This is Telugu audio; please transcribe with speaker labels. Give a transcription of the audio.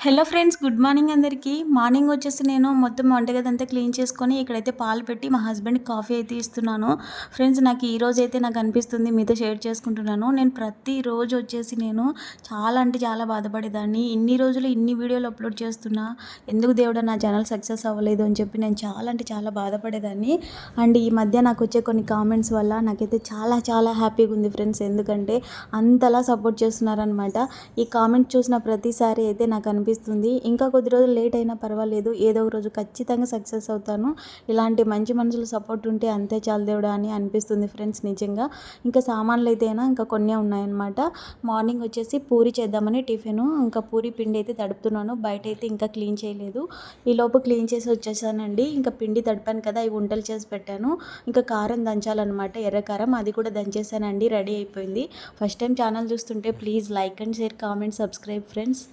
Speaker 1: హలో ఫ్రెండ్స్, గుడ్ మార్నింగ్ అందరికీ. మార్నింగ్ వచ్చేసి నేను మొత్తం వంటగది అంతా క్లీన్ చేసుకొని ఇక్కడైతే పాలు పెట్టి మా హస్బెండ్కి కాఫీ అయితే ఇస్తున్నాను. ఫ్రెండ్స్, నాకు ఈ రోజు అయితే నాకు అనిపిస్తుంది మీతో షేర్ చేసుకుంటున్నాను. నేను ప్రతిరోజు వచ్చేసి నేను చాలా అంటే చాలా బాధపడేదాన్ని. ఇన్ని రోజులు ఇన్ని వీడియోలు అప్లోడ్ చేస్తున్నా, ఎందుకు దేవుడా నా ఛానల్ సక్సెస్ అవ్వలేదు అని చెప్పి నేను చాలా అంటే చాలా బాధపడేదాన్ని. అండ్ ఈ మధ్య నాకు వచ్చే కొన్ని కామెంట్స్ వల్ల నాకైతే చాలా చాలా హ్యాపీగా ఉంది ఫ్రెండ్స్. ఎందుకంటే అంతలా సపోర్ట్ చేస్తున్నారనమాట. ఈ కామెంట్ చూసిన ప్రతిసారి అయితే నాకు అనిపిస్తుంది ఇంకా కొద్ది రోజులు లేట్ అయినా పర్వాలేదు, ఏదో ఒక రోజు ఖచ్చితంగా సక్సెస్ అవుతాను. ఇలాంటి మంచి మనుషుల సపోర్ట్ ఉంటే అంతే చాలు దేవుడా అని అనిపిస్తుంది ఫ్రెండ్స్ నిజంగా. ఇంకా సామాన్లు అయితేనా ఇంకా కొన్నే ఉన్నాయన్నమాట. మార్నింగ్ వచ్చేసి పూరి చేద్దామని టిఫిన్, ఇంకా పూరి పిండి అయితే తడుపుతున్నాను. బయట అయితే ఇంకా క్లీన్ చేయలేదు. ఈ లోపు క్లీన్ చేసి వచ్చేసానండి. ఇంకా పిండి తడిపాను కదా, అవి వంటలు చేసి పెట్టాను. ఇంకా కారం దంచాలన్నమాట, ఎర్ర కారం, అది కూడా దంచేసానండి. రెడీ అయిపోయింది. ఫస్ట్ టైం ఛానల్ చూస్తుంటే please like and share, comment, subscribe friends.